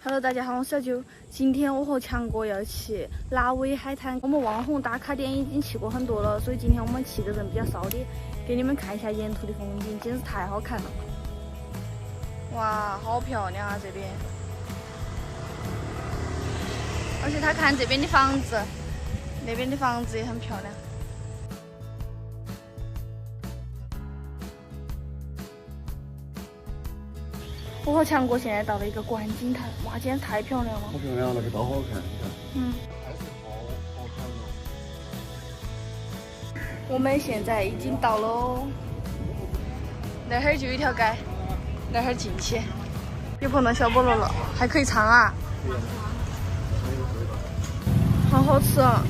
Hello， 大家好，我是小九。今天我和强哥要去拉威海滩。我们网红打卡点已经去过很多了，所以今天我们去的人比较少点，给你们看一下沿途的风景，简直太好看了。哇，好漂亮啊这边！而且他看这边的房子，那边的房子也很漂亮。我和强哥现在到了一个观景台，哇，简直太漂亮了！好漂亮，那个刀好看，你看。还是好看的。我们现在已经到喽，那会儿就有一条街，那会儿进去，又碰到小菠萝了，还可以唱啊！好好吃啊！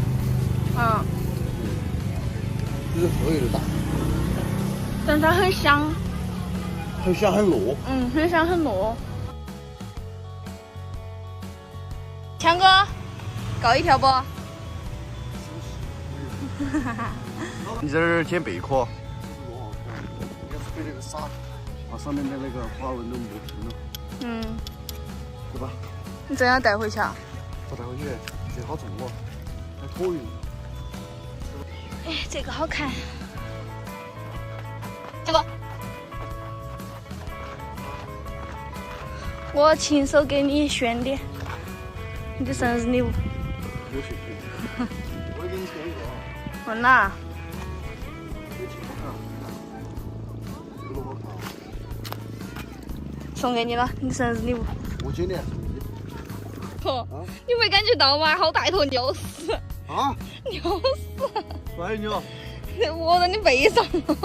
就是特别的大，但它很香。很香很糯。很香很糯。强哥，搞一条不？你这儿捡贝壳。多好看！应该是被那个沙，把上面的那个花纹都磨平了。对吧？你真要带回去啊？我带回去，这好重哦，还托运。哎，这个好看。强哥。我亲手给你选的，你的生日礼物。有兴趣？我也给你选一个啊。问哪？这个好看。送给你了，你的生日礼物。我今年。你没感觉到吗？好大一坨鸟屎！啊！鸟屎！乖鸟。窝在你背上了。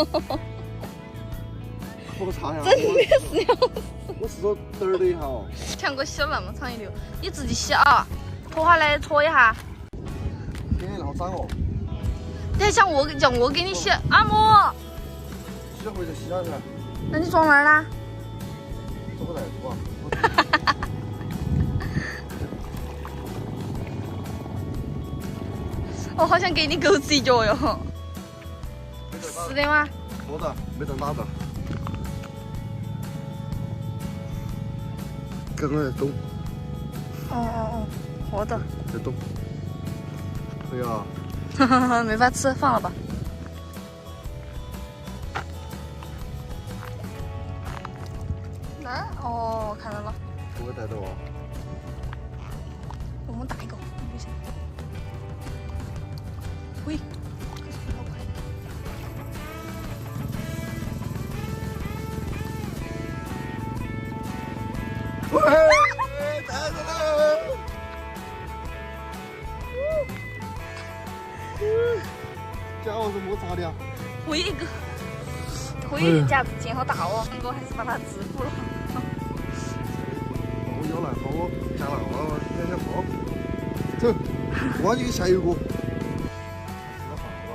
我擦呀！真的是鸟屎。我是说嘚儿的一下哦。强哥洗了那么长一溜，你自己洗啊，脱下来搓一下。天，那好脏哦。你还想叫我给你洗按摩？洗了回去洗下去。那你装哪儿啦？装个袋子吧。我好想给你狗子一脚哟。是的吗？我的，没等打着。刚刚在动。活的。在动。哎呀。没法吃，放了吧。哪儿？哦，看到了。我带着哦。我们大一个，不行。喂，好快。喂，带着了。家伙是摸啥的呀？喂一个，喂的夹子劲好大哦，我还是把它制服了。我腰来，好我夹了，我两条包。走，我给你下一个。吃了饭了，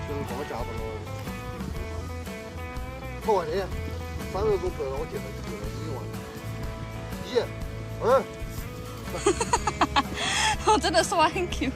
就是把我夹到了。好啊，你3个钟头了，我见到你1万。1、2。我真的说话很 Q。